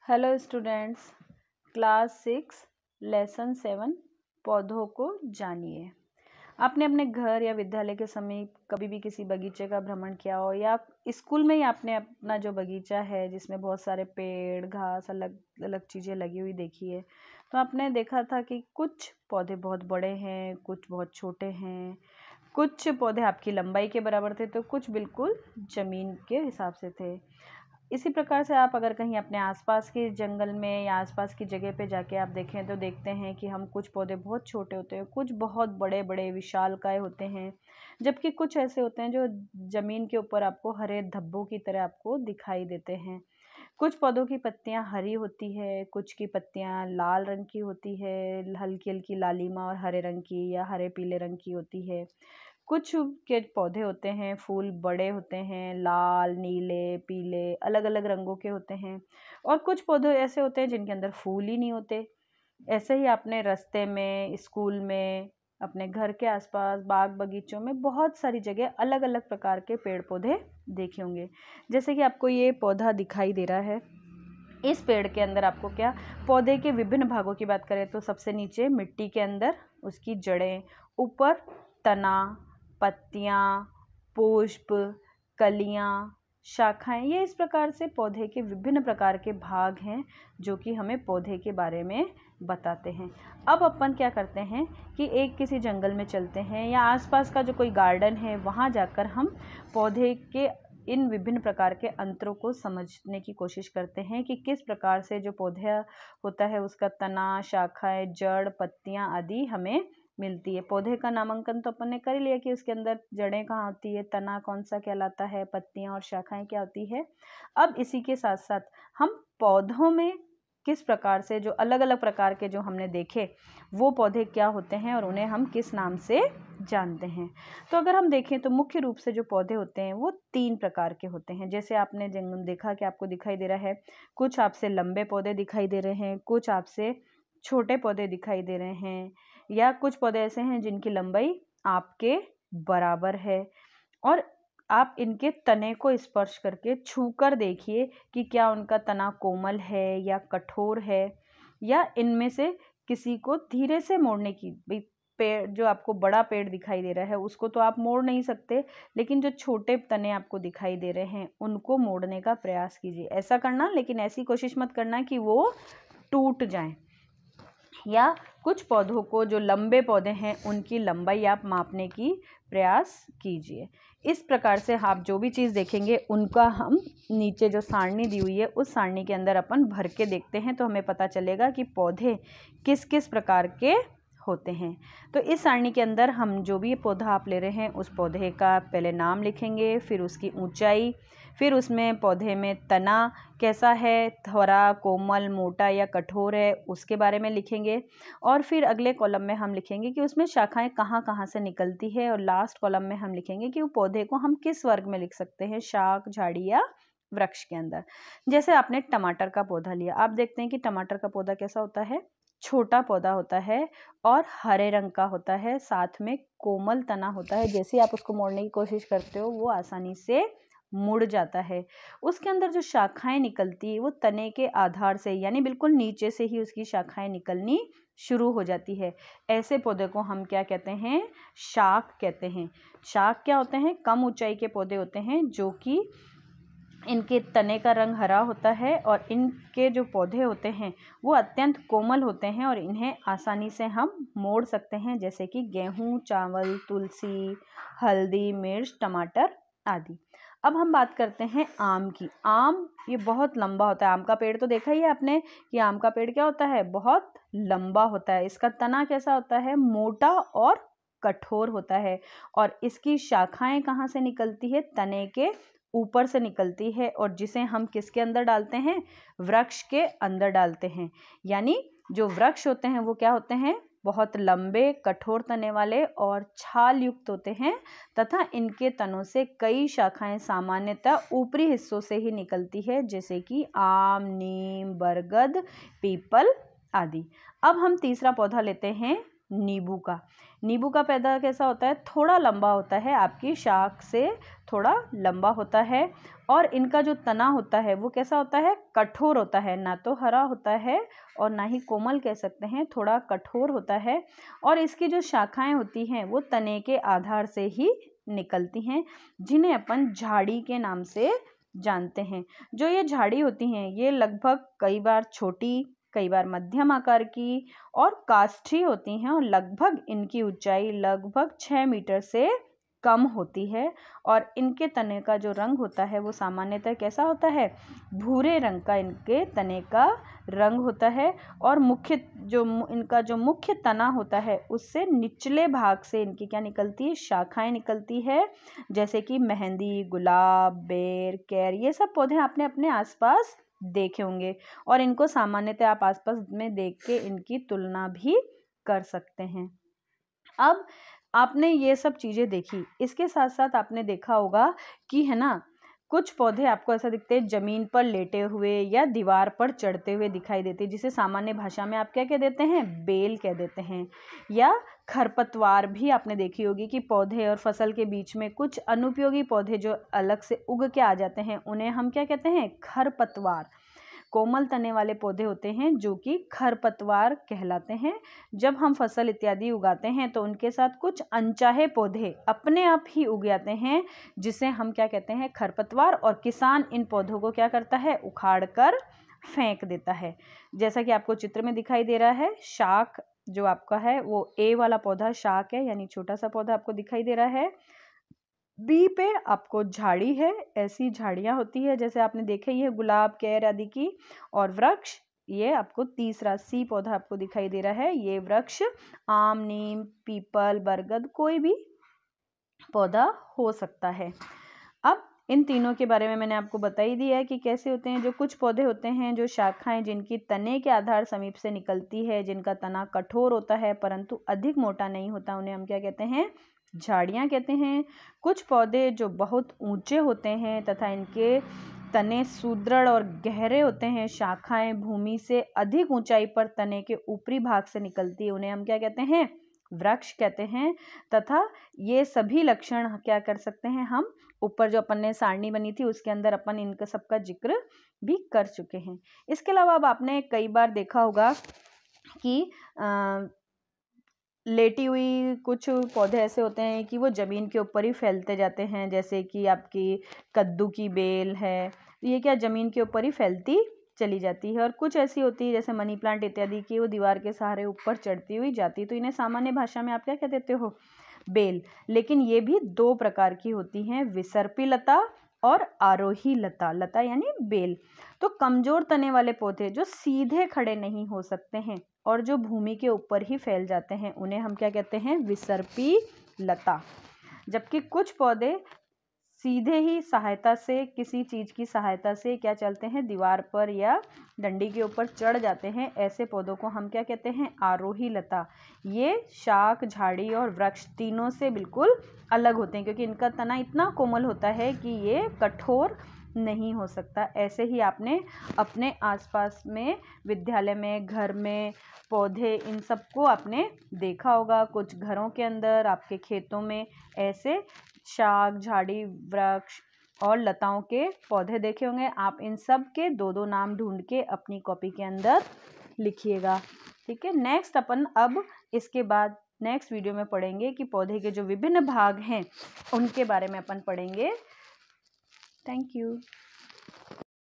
Hello students, class 6 lesson 7 पौधों को जानिए। आपने अपने घर या विद्यालय के समीप कभी भी किसी बगीचे का भ्रमण किया हो या स्कूल में ही आपने अपना जो बगीचा है जिसमें बहुत सारे पेड़ घास अलग अलग चीज़ें लगी हुई देखी है, तो आपने देखा था कि कुछ पौधे बहुत बड़े हैं, कुछ बहुत छोटे हैं, कुछ पौधे आपकी लंबाई के बराबर थे तो कुछ बिल्कुल ज़मीन के हिसाब से थे। इसी प्रकार से आप अगर कहीं अपने आसपास के जंगल में या आसपास की जगह पे जाके आप देखें तो देखते हैं कि हम कुछ पौधे बहुत छोटे होते हैं, कुछ बहुत बड़े बड़े विशालकाय होते हैं, जबकि कुछ ऐसे होते हैं जो ज़मीन के ऊपर आपको हरे धब्बों की तरह आपको दिखाई देते हैं। कुछ पौधों की पत्तियां हरी होती है, कुछ की पत्तियां लाल रंग की होती है, हल्की हल्की लालिमा और हरे रंग की या हरे पीले रंग की होती है। कुछ के पौधे होते हैं, फूल बड़े होते हैं, लाल नीले पीले अलग अलग रंगों के होते हैं, और कुछ पौधे ऐसे होते हैं जिनके अंदर फूल ही नहीं होते। ऐसे ही आपने रास्ते में, स्कूल में, अपने घर के आसपास, बाग बगीचों में बहुत सारी जगह अलग अलग प्रकार के पेड़ पौधे देखे होंगे। जैसे कि आपको ये पौधा दिखाई दे रहा है, इस पेड़ के अंदर आपको क्या, पौधे के विभिन्न भागों की बात करें तो सबसे नीचे मिट्टी के अंदर उसकी जड़ें, ऊपर तना, पत्तियां, पुष्प, कलियां, शाखाएं, ये इस प्रकार से पौधे के विभिन्न प्रकार के भाग हैं जो कि हमें पौधे के बारे में बताते हैं। अब अपन क्या करते हैं कि एक किसी जंगल में चलते हैं या आसपास का जो कोई गार्डन है वहाँ जाकर हम पौधे के इन विभिन्न प्रकार के अंतरों को समझने की कोशिश करते हैं कि किस प्रकार से जो पौधा होता है उसका तना, शाखाएं, जड़, पत्तियां आदि हमें मिलती है। पौधे का नामांकन तो अपन ने कर ही लिया कि उसके अंदर जड़ें कहाँ होती है, तना कौन सा कहलाता है, पत्तियां और शाखाएं क्या होती है। अब इसी के साथ साथ हम पौधों में किस प्रकार से जो अलग अलग प्रकार के जो हमने देखे वो पौधे क्या होते हैं और उन्हें हम किस नाम से जानते हैं। तो अगर हम देखें तो मुख्य रूप से जो पौधे होते हैं वो 3 प्रकार के होते हैं। जैसे आपने देखा कि आपको दिखाई दे रहा है, कुछ आपसे लंबे पौधे दिखाई दे रहे हैं, कुछ आपसे छोटे पौधे दिखाई दे रहे हैं, या कुछ पौधे ऐसे हैं जिनकी लंबाई आपके बराबर है। और आप इनके तने को स्पर्श करके छूकर देखिए कि क्या उनका तना कोमल है या कठोर है, या इनमें से किसी को धीरे से मोड़ने की, पेड़ जो आपको बड़ा पेड़ दिखाई दे रहा है उसको तो आप मोड़ नहीं सकते, लेकिन जो छोटे तने आपको दिखाई दे रहे हैं उनको मोड़ने का प्रयास कीजिए। ऐसा करना, लेकिन ऐसी कोशिश मत करना कि वो टूट जाएं। या कुछ पौधों को, जो लंबे पौधे हैं उनकी लंबाई आप मापने की प्रयास कीजिए। इस प्रकार से आप जो भी चीज़ देखेंगे उनका हम नीचे जो सारणी दी हुई है उस सारणी के अंदर अपन भर के देखते हैं तो हमें पता चलेगा कि पौधे किस किस प्रकार के होते हैं। तो इस सारणी के अंदर हम जो भी पौधा आप ले रहे हैं उस पौधे का पहले नाम लिखेंगे, फिर उसकी ऊंचाई, फिर उसमें पौधे में तना कैसा है, थोड़ा कोमल, मोटा या कठोर है, उसके बारे में लिखेंगे। और फिर अगले कॉलम में हम लिखेंगे कि उसमें शाखाएं कहाँ कहाँ से निकलती है, और लास्ट कॉलम में हम लिखेंगे कि वो पौधे को हम किस वर्ग में लिख सकते हैं, शाख, झाड़ी या वृक्ष के अंदर। जैसे आपने टमाटर का पौधा लिया, आप देखते हैं कि टमाटर का पौधा कैसा होता है, छोटा पौधा होता है और हरे रंग का होता है, साथ में कोमल तना होता है। जैसे आप उसको मोड़ने की कोशिश करते हो वो आसानी से मुड़ जाता है। उसके अंदर जो शाखाएं निकलती है वो तने के आधार से, यानी बिल्कुल नीचे से ही उसकी शाखाएं निकलनी शुरू हो जाती है। ऐसे पौधे को हम क्या कहते हैं, शाख कहते हैं। शाख क्या होते हैं, कम ऊंचाई के पौधे होते हैं जो कि इनके तने का रंग हरा होता है और इनके जो पौधे होते हैं वो अत्यंत कोमल होते हैं और इन्हें आसानी से हम मोड़ सकते हैं, जैसे कि गेहूं, चावल, तुलसी, हल्दी, मिर्च, टमाटर आदि। अब हम बात करते हैं आम की। आम ये बहुत लंबा होता है। आम का पेड़ तो देखा ही है आपने कि आम का पेड़ क्या होता है, बहुत लंबा होता है। इसका तना कैसा होता है, मोटा और कठोर होता है। और इसकी शाखाएं कहाँ से निकलती है, तने के ऊपर से निकलती है, और जिसे हम किसके अंदर डालते हैं, वृक्ष के अंदर डालते हैं। यानी जो वृक्ष होते हैं वो क्या होते हैं, बहुत लंबे, कठोर तने वाले और छाल युक्त होते हैं, तथा इनके तनों से कई शाखाएं सामान्यतः ऊपरी हिस्सों से ही निकलती है, जैसे कि आम, नीम, बरगद, पीपल आदि। अब हम तीसरा पौधा लेते हैं नींबू का। नींबू का पौधा कैसा होता है, थोड़ा लंबा होता है, आपकी शाख से थोड़ा लंबा होता है, और इनका जो तना होता है वो कैसा होता है, कठोर होता है, ना तो हरा होता है और ना ही कोमल कह सकते हैं, थोड़ा कठोर होता है। और इसकी जो शाखाएं होती हैं वो तने के आधार से ही निकलती हैं, जिन्हें अपन झाड़ी के नाम से जानते हैं। जो ये झाड़ी होती हैं ये लगभग कई बार छोटी, कई बार मध्यम आकार की और काष्ठी होती हैं, और लगभग इनकी ऊंचाई लगभग 6 मीटर से कम होती है। और इनके तने का जो रंग होता है वो सामान्यतः कैसा होता है, भूरे रंग का इनके तने का रंग होता है। और इनका जो मुख्य तना होता है उससे निचले भाग से इनकी क्या निकलती है, शाखाएं निकलती है, जैसे कि मेहंदी, गुलाब, बेर, कैर, ये सब पौधे आपने अपने आसपास देखे होंगे, और इनको सामान्यतः आप आसपास में देख के इनकी तुलना भी कर सकते हैं। अब आपने ये सब चीज़ें देखी, इसके साथ साथ आपने देखा होगा कि है ना, कुछ पौधे आपको ऐसा दिखते हैं जमीन पर लेटे हुए या दीवार पर चढ़ते हुए दिखाई देते हैं, जिसे सामान्य भाषा में आप क्या कह देते हैं, बेल कह देते हैं। या खरपतवार भी आपने देखी होगी कि पौधे और फसल के बीच में कुछ अनुपयोगी पौधे जो अलग से उग के आ जाते हैं, उन्हें हम क्या कहते हैं, खरपतवार। कोमल तने वाले पौधे होते हैं जो कि खरपतवार कहलाते हैं। जब हम फसल इत्यादि उगाते हैं तो उनके साथ कुछ अनचाहे पौधे अपने आप ही उग जाते हैं, जिसे हम क्या कहते हैं, खरपतवार। और किसान इन पौधों को क्या करता है, उखाड़ कर फेंक देता है। जैसा कि आपको चित्र में दिखाई दे रहा है, शाक जो आपका है वो ए वाला पौधा शाक है, यानी छोटा सा पौधा आपको दिखाई दे रहा है। बी पे आपको झाड़ी है, ऐसी झाड़ियाँ होती है जैसे आपने देखे ही है गुलाब, कैर आदि की। और वृक्ष, ये आपको तीसरा सी पौधा आपको दिखाई दे रहा है, ये वृक्ष आम, नीम, पीपल, बरगद, कोई भी पौधा हो सकता है। अब इन तीनों के बारे में मैंने आपको बता ही दिया है कि कैसे होते हैं। जो कुछ पौधे होते हैं, जो शाखाएं जिनकी तने के आधार समीप से निकलती है, जिनका तना कठोर होता है परंतु अधिक मोटा नहीं होता, उन्हें हम क्या कहते हैं, झाड़ियाँ कहते हैं। कुछ पौधे जो बहुत ऊंचे होते हैं तथा इनके तने सुदृढ़ और गहरे होते हैं, शाखाएं भूमि से अधिक ऊंचाई पर तने के ऊपरी भाग से निकलती है, उन्हें हम क्या कहते हैं, वृक्ष कहते हैं। तथा ये सभी लक्षण क्या कर सकते हैं, हम ऊपर जो अपन ने सारणी बनी थी उसके अंदर अपन इनका सबका जिक्र भी कर चुके हैं। इसके अलावा अब आपने कई बार देखा होगा कि लेटी हुई कुछ पौधे ऐसे होते हैं कि वो ज़मीन के ऊपर ही फैलते जाते हैं, जैसे कि आपकी कद्दू की बेल है, ये क्या ज़मीन के ऊपर ही फैलती चली जाती है। और कुछ ऐसी होती है जैसे मनी प्लांट इत्यादि की, वो दीवार के सहारे ऊपर चढ़ती हुई जाती है, तो इन्हें सामान्य भाषा में आप क्या कह देते हो, बेल। लेकिन ये भी दो प्रकार की होती हैं, विसर्पी लता और आरोही लता। लता यानी बेल। तो कमजोर तने वाले पौधे जो सीधे खड़े नहीं हो सकते हैं और जो भूमि के ऊपर ही फैल जाते हैं, उन्हें हम क्या कहते हैं, विसर्पी लता। जबकि कुछ पौधे सीधे ही सहायता से, किसी चीज की सहायता से क्या चलते हैं, दीवार पर या डंडी के ऊपर चढ़ जाते हैं, ऐसे पौधों को हम क्या कहते हैं, आरोही लता। ये शाक, झाड़ी और वृक्ष तीनों से बिल्कुल अलग होते हैं, क्योंकि इनका तना इतना कोमल होता है कि ये कठोर नहीं हो सकता। ऐसे ही आपने अपने आसपास में, विद्यालय में, घर में पौधे, इन सबको आपने देखा होगा। कुछ घरों के अंदर, आपके खेतों में ऐसे शाक, झाड़ी, वृक्ष और लताओं के पौधे देखे होंगे। आप इन सब के दो दो नाम ढूंढ के अपनी कॉपी के अंदर लिखिएगा, ठीक है। नेक्स्ट अपन अब इसके बाद नेक्स्ट वीडियो में पढ़ेंगे कि पौधे के जो विभिन्न भाग हैं उनके बारे में अपन पढ़ेंगे। Thank you.